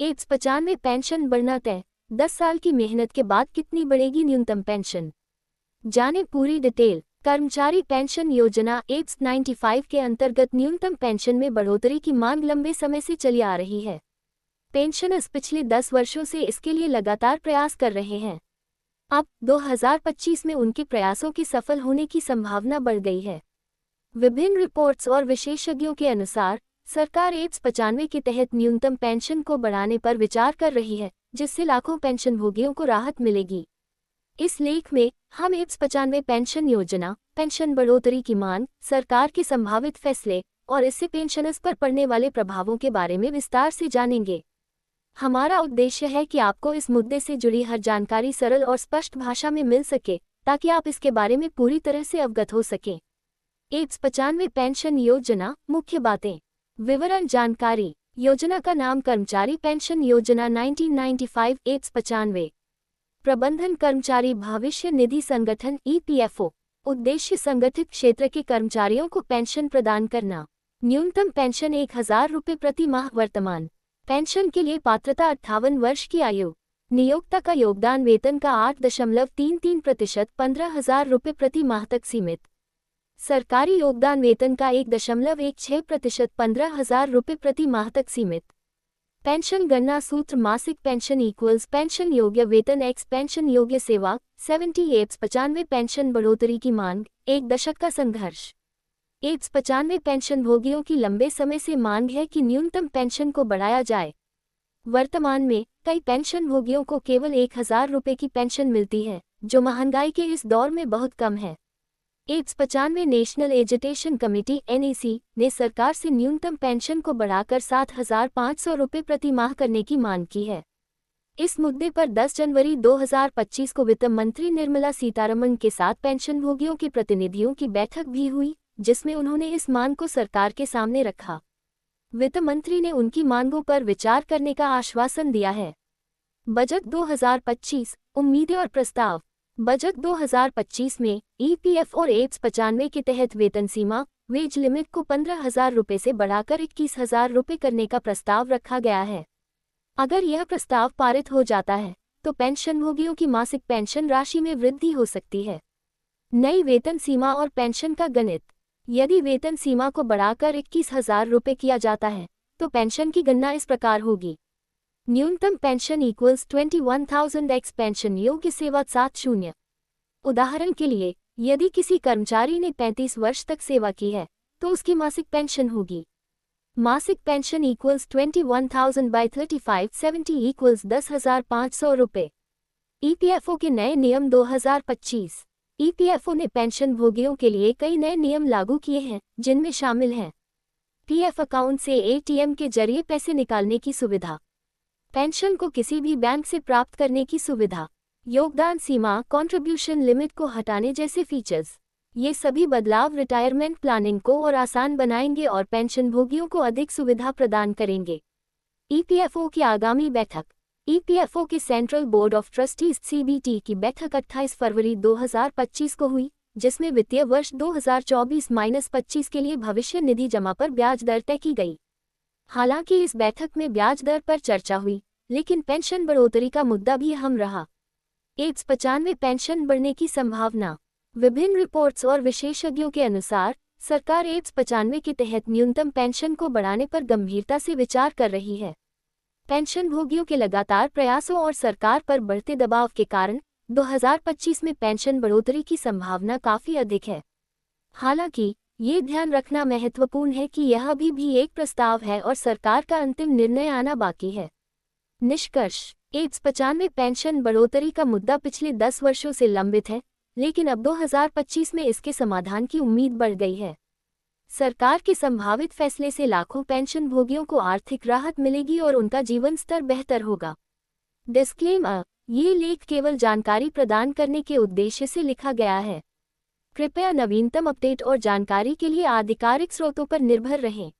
Apps 95 pension बढ़ना तय। 10 साल की मेहनत के बाद कितनी बढ़ेगी न्यूनतम पेंशन? जाने पूरी डिटेल। कर्मचारी पेंशन योजना एप्स 95 के अंतर्गत न्यूनतम पेंशन में बढ़ोतरी की मांग लंबे समय से चली आ रही है। पेंशनर्स पिछले 10 वर्षों से इसके लिए लगातार प्रयास कर रहे हैं। अब 2025 में उनके प्रयासों के सफल होने की संभावना बढ़ गई है। विभिन्न रिपोर्ट्स और विशेषज्ञों के अनुसार सरकार एप्स 95 के तहत न्यूनतम पेंशन को बढ़ाने पर विचार कर रही है, जिससे लाखों पेंशनभोगियों को राहत मिलेगी। इस लेख में हम एप्स 95 पेंशन योजना, पेंशन बढ़ोतरी की मांग, सरकार के संभावित फैसले और इससे पेंशनर्स पर पड़ने वाले प्रभावों के बारे में विस्तार से जानेंगे। हमारा उद्देश्य है कि आपको इस मुद्दे से जुड़ी हर जानकारी सरल और स्पष्ट भाषा में मिल सके, ताकि आप इसके बारे में पूरी तरह से अवगत हो सकें। एप्स 95 पेंशन योजना, मुख्य बातें। विवरण जानकारी। योजना का नाम कर्मचारी पेंशन योजना 1995 एप्स 95। प्रबंधन कर्मचारी भविष्य निधि संगठन EPFO। उद्देश्य संगठित क्षेत्र के कर्मचारियों को पेंशन प्रदान करना। न्यूनतम पेंशन 1000 रुपये प्रति माह। वर्तमान पेंशन के लिए पात्रता 58 वर्ष की आयु। नियोक्ता का योगदान वेतन का 8.33% 15,000 रुपये प्रति माह तक सीमित। सरकारी योगदान वेतन का 1.16% 15,000 रुपये प्रति माह तक सीमित। पेंशन गणना सूत्र मासिक पेंशन इक्वल्स पेंशन योग्य वेतन एक्स पेंशन योग्य सेवा 70 एप्स 95 पेंशन बढ़ोतरी की मांग, 1 दशक का संघर्ष। एप्स 95 पेंशनभोगियों की लंबे समय से मांग है कि न्यूनतम पेंशन को बढ़ाया जाए। वर्तमान में कई पेंशनभोगियों को केवल 1,000 रुपये की पेंशन मिलती है, जो महंगाई के इस दौर में बहुत कम है। Apps 95 national agitation committee NEC ने सरकार से न्यूनतम पेंशन को बढ़ाकर 7,500 रुपये प्रति माह करने की मांग की है। इस मुद्दे पर 10 जनवरी 2025 को वित्त मंत्री निर्मला सीतारमण के साथ पेंशनभोगियों के प्रतिनिधियों की बैठक भी हुई, जिसमें उन्होंने इस मांग को सरकार के सामने रखा। वित्त मंत्री ने उनकी मांगों पर विचार करने का आश्वासन दिया है। बजट 2025, उम्मीदें और प्रस्ताव। बजट 2025 में EPF और एप्स 95 के तहत वेतन सीमा, वेज लिमिट को 15,000 रुपये से बढ़ाकर 21,000 रुपये करने का प्रस्ताव रखा गया है। अगर यह प्रस्ताव पारित हो जाता है, तो पेंशनभोगियों की मासिक पेंशन राशि में वृद्धि हो सकती है। नई वेतन सीमा और पेंशन का गणित। यदि वेतन सीमा को बढ़ाकर 21,000 रुपये किया जाता है, तो पेंशन की गणना इस प्रकार होगी। न्यूनतम पेंशन इक्वल्स 21,000 एक्स पेंशन योग्य सेवा 70। उदाहरण के लिए, यदि किसी कर्मचारी ने 35 वर्ष तक सेवा की है, तो उसकी मासिक पेंशन होगी। मासिक पेंशन इक्वल्स 21,000 बाय 35 70 इक्वल्स 10,500 रुपये। EPFO के नए नियम 2025। EPFO ने पेंशनभोगियों के लिए कई नए नियम लागू किए हैं, जिनमें शामिल हैं PF अकाउंट से ATM के जरिए पैसे निकालने की सुविधा, पेंशन को किसी भी बैंक से प्राप्त करने की सुविधा, योगदान सीमा कंट्रीब्यूशन लिमिट को हटाने जैसे फीचर्स। ये सभी बदलाव रिटायरमेंट प्लानिंग को और आसान बनाएंगे और पेंशनभोगियों को अधिक सुविधा प्रदान करेंगे। EPFO की आगामी बैठक। EPFO के central board of trustees CBT की बैठक 28 फरवरी 2025 को हुई, जिसमें वित्तीय वर्ष 2024-25 के लिए भविष्य निधि जमा पर ब्याज दर तय की गई। हालांकि इस बैठक में ब्याज दर पर चर्चा हुई, लेकिन पेंशन बढ़ोतरी का मुद्दा भी अहम रहा। एप्स 95 पेंशन बढ़ने की संभावना। विभिन्न रिपोर्ट्स और विशेषज्ञों के अनुसार सरकार एप्स 95 के तहत न्यूनतम पेंशन को बढ़ाने पर गंभीरता से विचार कर रही है। पेंशनभोगियों के लगातार प्रयासों और सरकार पर बढ़ते दबाव के कारण 2025 में पेंशन बढ़ोतरी की संभावना काफी अधिक है। हालांकि ये ध्यान रखना महत्वपूर्ण है कि यह अभी भी एक प्रस्ताव है और सरकार का अंतिम निर्णय आना बाकी है। निष्कर्ष। एप्स 95 पेंशन बढ़ोतरी का मुद्दा पिछले 10 वर्षों से लंबित है, लेकिन अब 2025 में इसके समाधान की उम्मीद बढ़ गई है। सरकार के संभावित फैसले से लाखों पेंशनभोगियों को आर्थिक राहत मिलेगी और उनका जीवन स्तर बेहतर होगा। डिस्क्लेमर: ये लेख केवल जानकारी प्रदान करने के उद्देश्य से लिखा गया है। कृपया नवीनतम अपडेट और जानकारी के लिए आधिकारिक स्रोतों पर निर्भर रहें।